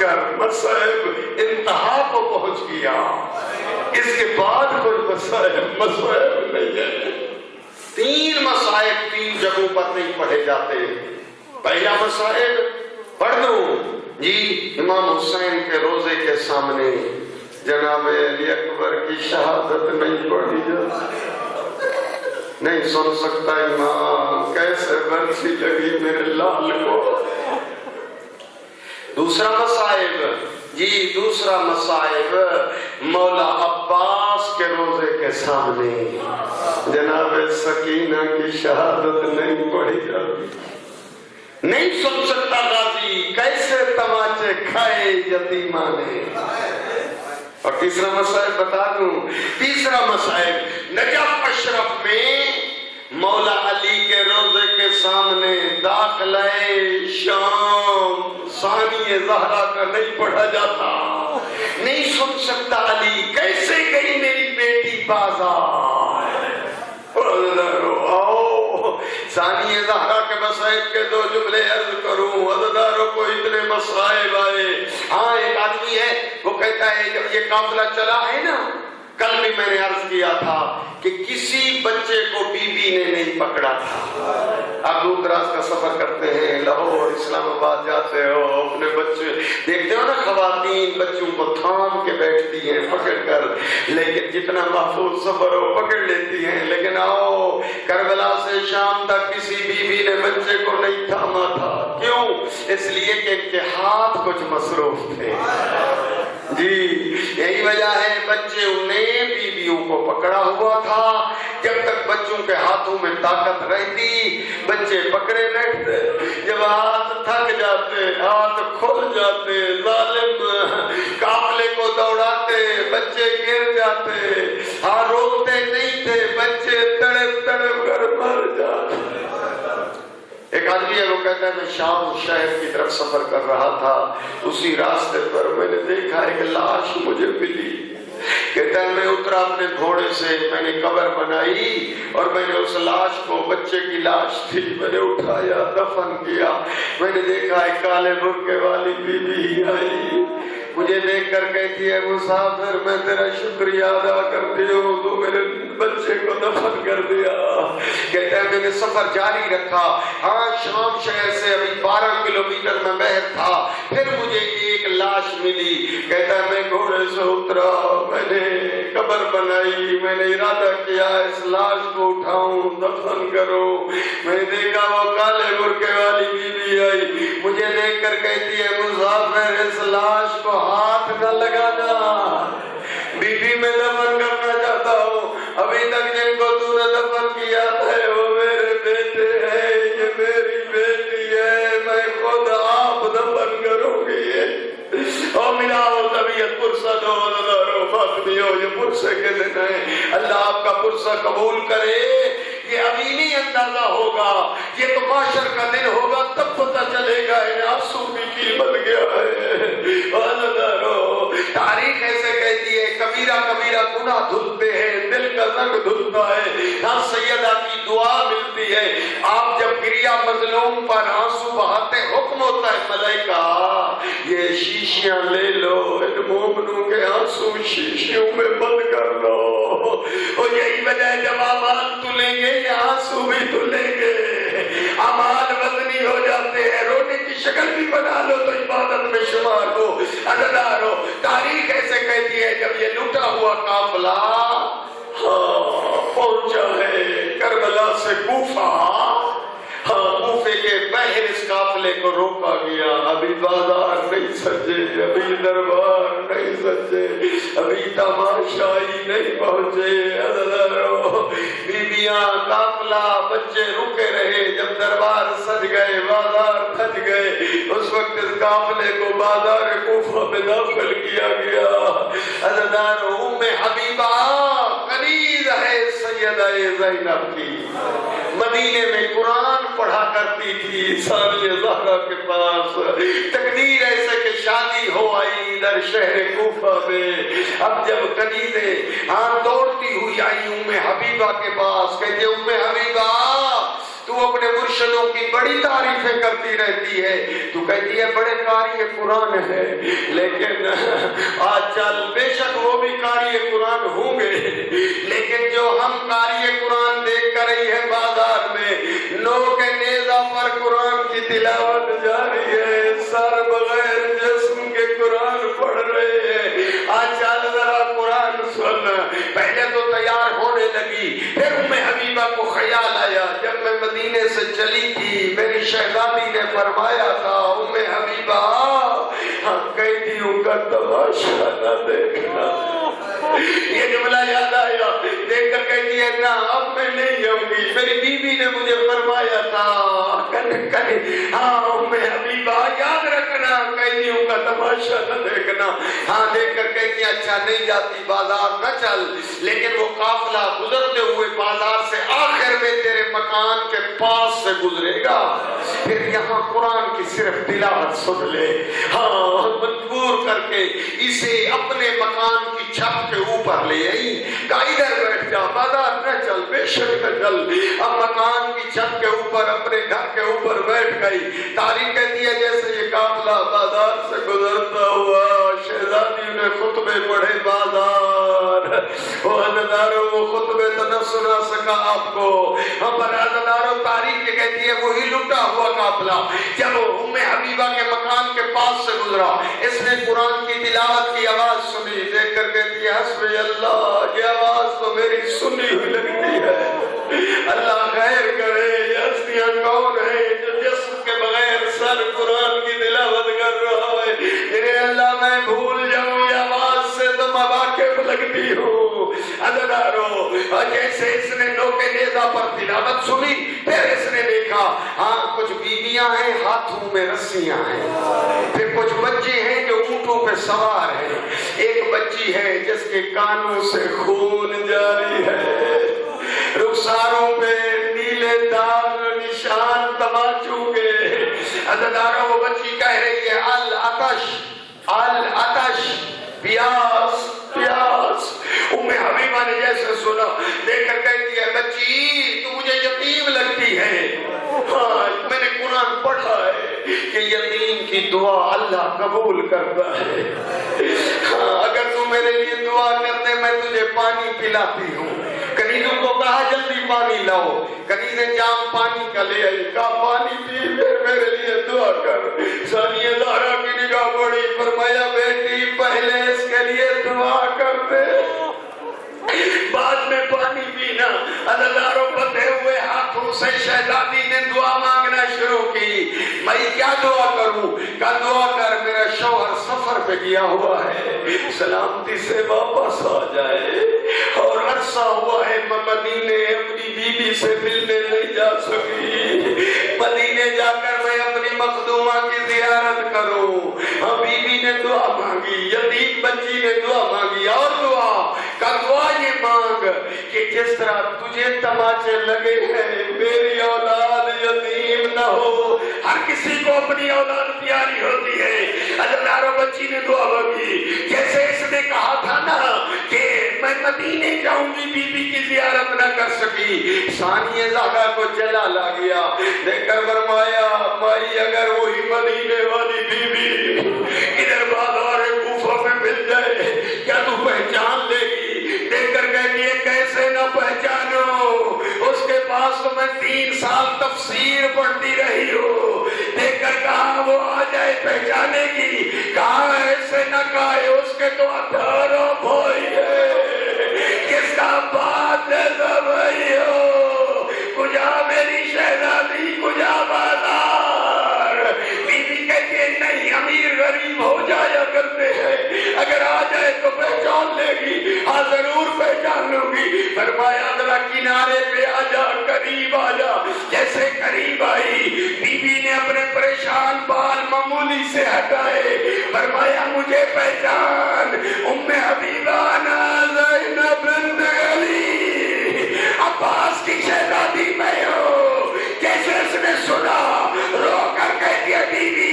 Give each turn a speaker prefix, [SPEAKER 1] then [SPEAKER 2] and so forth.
[SPEAKER 1] کر مصائب انتہا کو پہنچ گیا، اس کے بعد کوئی مصائب نہیں ہے۔ 3 مصائب 3 جگہوں پر نہیں پڑھے جاتے۔ پہلا مصائب پڑھ دوں جی، امام حسین کے روزے کے سامنے جناب علی اکبر کی شہادت نہیں پڑھی جاتی۔ نہیں سن سکتا امام، کیسے برسی لگی میرے لال کو۔ دوسرا مصائب جی، دوسرا مصائب مولا عباس کے روزے کے سامنے جناب سکینہ کی شہادت نہیں پڑھی جاتی۔ نہیں سن سکتا غازی، کیسے تماچے کھائے یتیماں نے۔ اور تیسرا مصائب بتا دوں، تیسرا مصائب نجف اشرف میں مولا علی کے روزے کے سامنے داخلہ شام ثانی زہرا کا نہیں پڑھا جاتا۔ نہیں سن سکتا علی، کیسے گئی میری بیٹی بازار۔ آؤ ثانی زہرا کے مصائب کے 2 جملے عرض کروں، عزیزانوں کو اتنے مصائب آئے۔ ہاں ایک آدمی ہے، وہ کہتا ہے جب یہ قافلہ چلا ہے نا، کل بھی میں نے عرض کیا تھا کہ کسی بچے کو بی بی نے نہیں پکڑا تھا۔ آپ دور دراز کا سفر کرتے ہیں، لاہور اسلام آباد جاتے ہو، اپنے بچے دیکھتے ہو نا، خواتین بچوں کو تھام کے بیٹھتی ہیں پکڑ کر، لیکن جتنا محفوظ سفر ہو پکڑ لیتی ہیں۔ لیکن آؤ کربلا سے شام تک کسی بی بی نے بچے کو نہیں تھاما تھا۔ کیوں؟ اس لیے کہ ان کے ہاتھ کچھ مصروف تھے جی، یہی وجہ ہے بچے انہیں بیویوں کو پکڑا ہوا تھا۔ جب تک بچوں کے ہاتھوں میں طاقت رہتی بچے پکڑے بیٹھتے، جب ہاتھ تھک جاتے، ہاتھ کھل جاتے، ظالم قافلے کو دوڑاتے، بچے گر جاتے، ہاں روکتے نہیں تھے، بچے تڑپ تڑپ کر مر جاتے۔ ایک آدمی ہے، وہ کہتا ہے میں شام شہر کی طرف سفر کر رہا تھا، اسی راستے پر میں نے دیکھا ایک لاش مجھے ملی۔ کہتا ہے میں اترا اپنے گھوڑے سے، میں نے قبر بنائی اور میں نے اس لاش کو، بچے کی لاش تھی، میں نے اٹھایا دفن کیا۔ میں نے دیکھا ایک کالے برقعے والی بی بی آئی، مجھے دیکھ کر کہتی ہے مسافر میں تیرا شکریہ ادا کرتی ہوں، تو میرے بچے کو دفن کر دیا۔ کہتا ہے میں نے سفر جاری رکھا، ہاں شام شہر سے ابھی 12 کلومیٹر میں باہر تھا، پھر مجھے ایک لاش ملی۔ کہتا ہے میں گھوڑے سے اترا، میں نے قبر بنائی، میں نے ارادہ کیا اس لاش کو اٹھاؤں دفن کروں۔ میں نے دیکھا وہ کالے برقعے والی بی بی آئی، مجھے دیکھ کر کہتی ہے مسافر اس لاش کو ہاتھ نہ لگانا، بی بی میں دفن کرنا چاہتا ہوں، ابھی تک جن کو تو نے دفن کیا ہے وہ میرے بیٹے ہیں، یہ میری بیٹی ہے، میں خود آپ دفن کروں گی۔ اور ملاؤ طبیعت پرسد ہو، نظارو فاطمی ہو، یہ پرسے کے دن ہیں، اللہ آپ کا پرسہ قبول کرے۔ یہ ابھی نہیں اندازہ ہوگا، یہ تو معاشر کا دن ہوگا تب پتہ چلے گا ان آنسو کی قیمت کیا ہے۔ تاریخ ایسے کہتی ہے کبیرہ کبیرہ گناہ دھلتے ہیں، دل کا زنگ دھلتا ہے، ہاں سیدہ کی دعا ملتی ہے۔ آپ جب گریا مظلوم پر آنسو بہاتے حکم ہوتا ہے ملائکہ یہ شیشیاں لے لو، ان مومنوں کے آنسو شیشیوں میں بند کر لو۔ اور یہی وجہ ہے جب اعمال تلیں گے یہ آنسو بھی تلیں گے، اعمال وزنی ہو جاتے ہیں، رونے کی شکل بھی بنا لو تو عبادت میں شمار ہو۔ عزیزان ہو، تاریخ ایسے کہتی ہے جب یہ لوٹا ہوا قافلہ پہنچا ہے کربلا سے کوفہ، کوفے کے باہر اس قافلے کو روکا گیا، ابھی بازار نہیں سجے، ابھی دربار نہیں سجے، ابھی تماشائی نہیں پہنچے، بیبیاں قافلہ بچے رکے رہے، جب دربار سج گئے بازار سج گئے، اس وقت اس قافلے کو بازار کوفہ میں داخل کیا گیا۔ عزیزان ام حبیبہ کنیز ہے سیدہ زینب کی، مدینے میں قرآن پڑھا کرتی تھی ثانی زہرا کے پاس، تقدیر ایسے کہ شادی ہو آئی در شہر کوفہ میں۔ اب جب کنیزیں دوڑتی ہوئی آئی ام حبیبہ کے پاس، کہتے ام حبیبہ تو تو اپنے مرشدوں کی بڑی تعریفیں کرتی رہتی ہے، تو کہتی ہے بڑے قاری قرآن ہے، لیکن آج چل بے شک وہ بھی قاری قرآن ہوں گے، لیکن جو ہم قاری قرآن دیکھ کر رہی ہے بازار میں، نو کے نیزہ پر قرآن کی تلاوت جاری ہے، سر بغیر جسم کے قرآن پڑھ رہے ہیں۔ آج چل ذرا قرآن سن۔ پہلے تو تیار ہونے لگی، پھر ام حبیبہ کو خیال آیا، جب میں مدینے سے چلی تھی میری شہزادی نے فرمایا تھا ام حبیبہ قیدیوں کا تماشا نہ دیکھنا۔ یہ جملہ یاد آیا، دیکھ کر کہتی ہے نا اب میں نہیں جاؤں گی، میری بیوی نے مجھے فرمایا تھا ہاں ام حبیبہ یاد رکھنا قیدیوں کا تماشا نہ دیکھنا۔ ہاں دیکھ کر کہتی ہے اچھا نہیں جاتی، بازار نہ چل، لیکن وہ قافلہ گزرتے ہوئے بازار سے آخر میں تیرے مکان کے پاس سے گزرے گا، پھر یہاں قرآن کی صرف تلاوت سن لے۔ ہاں مجبور کر کے اسے اپنے مکان کی چھت کے اوپر لے آئی، کہا ادھر بیٹھ جا، بازار نہ چل، بے شک نہ چل۔ اب مکان کی چھت کے اوپر اپنے گھر کے اوپر بیٹھ گئی۔ تاریخ کہتی ہے جیسے یہ قافلہ بازار سے گزرتا ہوا شہزادی نے خطبے پڑھے بازار، وہ عزاداروں وہ خطبے تو نہ سنا سکا آپ کو، پر عزاداروں تاریخ کہتی ہے وہی لٹا ہوا قافلہ جب ام حبیبہ کے مکان کے پاس سے گزرا، اس نے قرآن کی تلاوت کی آواز سنی، دیکھ کر کہتی ہے حسبی اللہ، یہ آواز تو میری سنی ہوئی لگتی ہے، اللہ خیر کرے، یہ ہستیاں کون ہیں جو جسم کے بغیر سر قرآن کی تلاوت کر رہا ہے، جنہیں اللہ میں بھول جاؤں یہ آواز سے تو میں واقف لگتی ہوں۔ عزاداروں جیسے اس نے نو کے نیزہ پر تلاوت سنی، پھر اس نے دیکھا ہاں کچھ بیویاں ہیں ہاتھوں میں رسیاں ہیں، پھر کچھ بچے ہیں جو اونٹوں پہ سوار ہیں، ایک بچی ہے جس کے کانوں سے خون جاری ہے، رخساروں پہ نیلے داغ نشان تماچوں کے۔ عزاداروں وہ بچی کہہ رہی ہے العطش العطش، پیاس پیاس۔ ام حبیبہ نے جیسے سنا، دیکھ کر کہتی ہے بچی تو مجھے یتیم لگتی ہے، ہاں میں نے قرآن پڑھا ہے کہ یتیم کی دعا اللہ قبول کرتا ہے، ہاں اگر تو میرے لیے دعا کرتے میں تجھے پانی پلاتی ہوں۔ کنیزوں کو کہا جلدی پانی لاؤ، کنیزیں جام پانی کا لے آئی، کہا پانی پی پھر میرے لیے دعا کر۔ ثانیہ زہرا کی نگاہ بڑی، فرمایا بیٹی پہلے اس کے لیے دعا کر دے بعد میں پانی پینا۔ عزاداروں بندھے ہوئے ہاتھوں سے شہزادی نے دعا مانگنا شروع کی، میں کیا دعا کروں؟ کہا دعا کر میرا شوہر سفر پہ گیا ہوا ہے، سلامتی سے واپس آ جائے، اور عرصہ ہوا ہے میں مدینے اپنی بیوی سے ملنے نہیں جا سکی، مدینے جا کر میں اپنی مخدومہ کی زیارت کروں۔ ہاں بیوی نے دعا مانگی، یتیم بچی نے دعا مانگی، اور دعا کا دعا یہ مانگ کہ جس طرح تجھے تماچے لگے ہیں میری اولاد یتیم نہ ہو۔ ہر کسی کو اپنی اولاد پیاری ہوتی ہے۔ عزاداروں بچی نے دعا مانگی، جیسے اس نے کہا تھا نا کہ میں مدینے جاؤں گی بی بی کی زیارت نہ کر سکی، ثانیہ زہرا کو جلال آ گیا، دیکھ کر فرمایا مائی اگر وہی مدینے والی بی بی ادھر بازار کوفہ میں مل جائے کیا تو پہچان لے گی؟ دیکھ کر کہتی ہے کیسے نہ پہچانو، اس کے پاس تو میں 3 سال تفسیر پڑھتی رہی ہوں۔ دیکھ کر کہا وہ آ جائے پہچانے گی، کہا ایسے نہ کہے اس کے تو 18 بھائی ہے، کس کا بات ہے بھائی ہو، کجا میری شہزادی کجا بازار؟ بیوی کہتی ہے نہیں امیر غریب ہو جایا کرتے ہیں، اگر آ جائے تو پہچان لے گی، ہاں ضرور پہچان لوں گی۔ فرمایا ذرا کنارے پہ آ جا، قریب آ جا۔ جیسے قریب آئی بی بی نے اپنے پریشان بال معمولی سے ہٹائے، فرمایا مجھے پہچان، ام حبیبہ نا زینب بنت علی عباس کی شہزادی میں ہوں۔ جیسے اس نے سنا رو کر کہہ دیا بی بی